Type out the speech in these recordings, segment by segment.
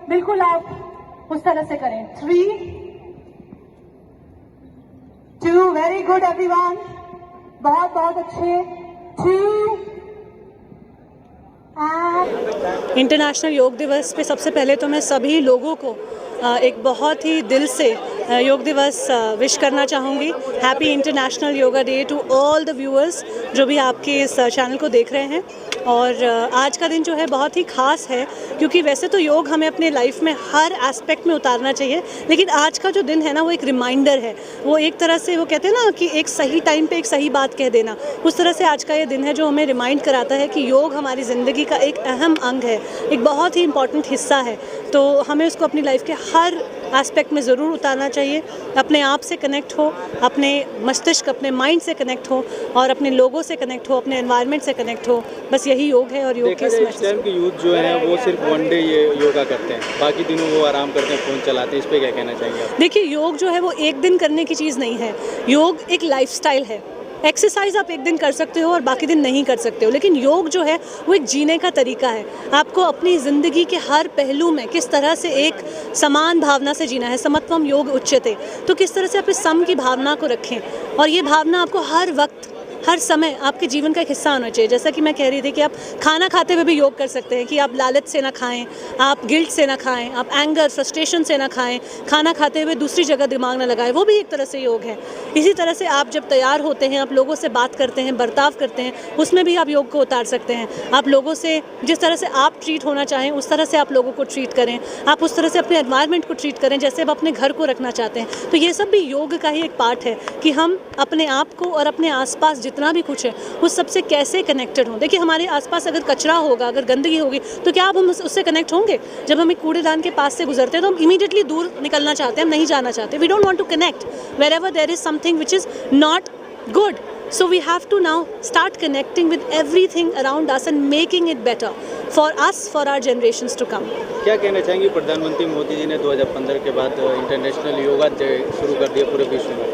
बिल्कुल आप उस तरह से करें। 3, 2, वेरी गुड एवरीवन, बहुत बहुत अच्छे। 2 and इंटरनेशनल योग दिवस पे सबसे पहले तो मैं सभी लोगों को एक बहुत ही दिल से योग दिवस विश करना चाहूँगी। Happy international yoga day to all the viewers जो भी आपके इस चैनल को देख रहे हैं। और आज का दिन जो है बहुत ही ख़ास है, क्योंकि वैसे तो योग हमें अपने लाइफ में हर एस्पेक्ट में उतारना चाहिए, लेकिन आज का जो दिन है ना वो एक रिमाइंडर है। वो एक तरह से वो कहते हैं ना कि एक सही टाइम पे एक सही बात कह देना, उस तरह से आज का ये दिन है जो हमें रिमाइंड कराता है कि योग हमारी ज़िंदगी का एक अहम अंग है, एक बहुत ही इम्पॉर्टेंट हिस्सा है। तो हमें उसको अपनी लाइफ के हर एस्पेक्ट में ज़रूर उतारना चाहिए। अपने आप से कनेक्ट हो, अपने मस्तिष्क अपने माइंड से कनेक्ट हो, और अपने लोगों से कनेक्ट हो, अपने एनवायरनमेंट से कनेक्ट हो। बस यही योग है। और योग के इस टाइम के यूथ जो है वो सिर्फ वन डे ये योगा करते हैं, बाकी दिनों वो आराम करते हैं, फ़ोन चलाते हैं। इस पर क्या कहना चाहेंगे आप? देखिए, योग जो है वो एक दिन करने की चीज़ नहीं है। योग एक लाइफस्टाइल है। एक्सरसाइज आप एक दिन कर सकते हो और बाकी दिन नहीं कर सकते हो, लेकिन योग जो है वो एक जीने का तरीका है। आपको अपनी ज़िंदगी के हर पहलू में किस तरह से एक समान भावना से जीना है। समत्वम योग उच्यते, तो किस तरह से आप इस सम की भावना को रखें, और ये भावना आपको हर वक्त हर समय आपके जीवन का एक हिस्सा होना चाहिए। जैसा कि मैं कह रही थी कि आप खाना खाते हुए भी योग कर सकते हैं, कि आप लालच से ना खाएं, आप गिल्ट से ना खाएं, आप एंगर फ्रस्ट्रेशन से ना खाएं, खाना खाते हुए दूसरी जगह दिमाग ना लगाएं, वो भी एक तरह से योग है। इसी तरह से आप जब तैयार होते हैं, आप लोगों से बात करते हैं, बर्ताव करते हैं, उसमें भी आप योग को उतार सकते हैं। आप लोगों से जिस तरह से आप ट्रीट होना चाहें उस तरह से आप लोगों को ट्रीट करें, आप उस तरह से अपने एनवायरनमेंट को ट्रीट करें जैसे आप अपने घर को रखना चाहते हैं। तो ये सब भी योग का ही एक पार्ट है कि हम अपने आप को और अपने आसपास जितना भी कुछ है उस सबसे कैसे कनेक्टेड हों। देखिए, हमारे आसपास अगर कचरा होगा, अगर गंदगी होगी, तो क्या आप हम उससे कनेक्ट होंगे? जब हम एक कूड़ेदान के पास से गुजरते हैं तो हम इमीडिएटली दूर निकलना चाहते हैं, हम नहीं जाना चाहते। We don't want to connect wherever there is something which is not good. So we have to now start connecting with everything around us and making it better for us, for our generations to come. क्या कहना चाहेंगे? प्रधानमंत्री मोदी जी ने 2015 के बाद international yoga day शुरू कर दिया पूरे विश्व में,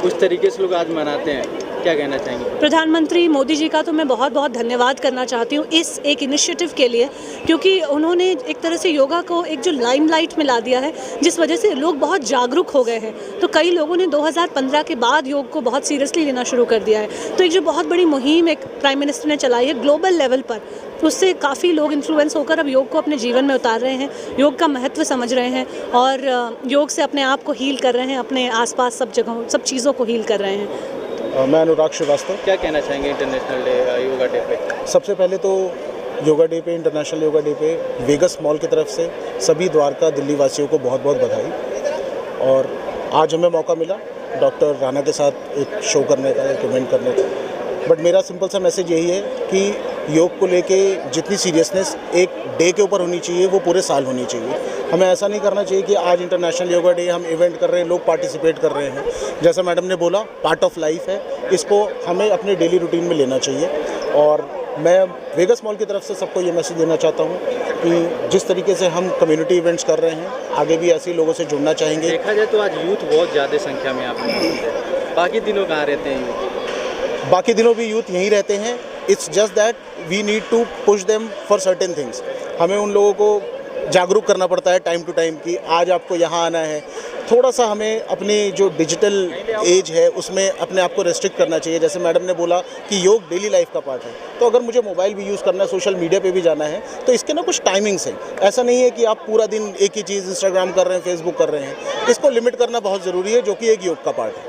उस तरीके से लोग आज मनाते हैं, क्या कहना चाहेंगे? प्रधानमंत्री मोदी जी का तो मैं बहुत बहुत धन्यवाद करना चाहती हूँ इस एक इनिशिएटिव के लिए, क्योंकि उन्होंने एक तरह से योगा को एक जो लाइमलाइट में ला दिया है, जिस वजह से लोग बहुत जागरूक हो गए हैं। तो कई लोगों ने 2015 के बाद योग को बहुत सीरियसली लेना शुरू कर दिया है। तो एक जो बहुत बड़ी मुहिम एक प्राइम मिनिस्टर ने चलाई है ग्लोबल लेवल पर, उससे काफ़ी लोग इन्फ्लुएंस होकर अब योग को अपने जीवन में उतार रहे हैं, योग का महत्व समझ रहे हैं, और योग से अपने आप को हील कर रहे हैं, अपने आसपास सब जगहों सब चीज़ों को हील कर रहे हैं। मैं अनुराग श्रीवास्तव। क्या कहना चाहेंगे इंटरनेशनल डे योगा डे पे? सबसे पहले तो योगा डे पे, इंटरनेशनल योगा डे पे वेगस मॉल की तरफ से सभी द्वारका दिल्ली वासियों को बहुत बहुत बधाई। और आज हमें मौका मिला डॉक्टर राणा के साथ एक शो करने का, एक इवेंट करने का। बट मेरा सिंपल सा मैसेज यही है कि योग को लेके जितनी सीरियसनेस एक डे के ऊपर होनी चाहिए वो पूरे साल होनी चाहिए। हमें ऐसा नहीं करना चाहिए कि आज इंटरनेशनल योगा डे हम इवेंट कर रहे हैं, लोग पार्टिसिपेट कर रहे हैं। जैसा मैडम ने बोला, पार्ट ऑफ लाइफ है, इसको हमें अपने डेली रूटीन में लेना चाहिए। और मैं वेगस मॉल की तरफ से सबको ये मैसेज देना चाहता हूँ कि जिस तरीके से हम कम्युनिटी इवेंट्स कर रहे हैं, आगे भी ऐसे लोगों से जुड़ना चाहेंगे। देखा जाए तो आज यूथ बहुत ज़्यादा संख्या में आप हैं, बाकी दिनों कहाँ रहते हैं यूथ? बाकी दिनों भी यूथ यहीं रहते हैं। It's just that we need to push them for certain things. हमें उन लोगों को जागरूक करना पड़ता है टाइम टू टाइम कि आज आपको यहाँ आना है। थोड़ा सा हमें अपनी जो डिजिटल एज है उसमें अपने आप को रेस्ट्रिक्ट करना चाहिए। जैसे मैडम ने बोला कि योग डेली लाइफ का पार्ट है, तो अगर मुझे मोबाइल भी यूज़ करना है, सोशल मीडिया पे भी जाना है, तो इसके ना कुछ टाइमिंग्स हैं। ऐसा नहीं है कि आप पूरा दिन एक ही चीज़ इंस्टाग्राम कर रहे हैं, फेसबुक कर रहे हैं। इसको लिमिट करना बहुत ज़रूरी है, जो कि एक योग का पार्ट है।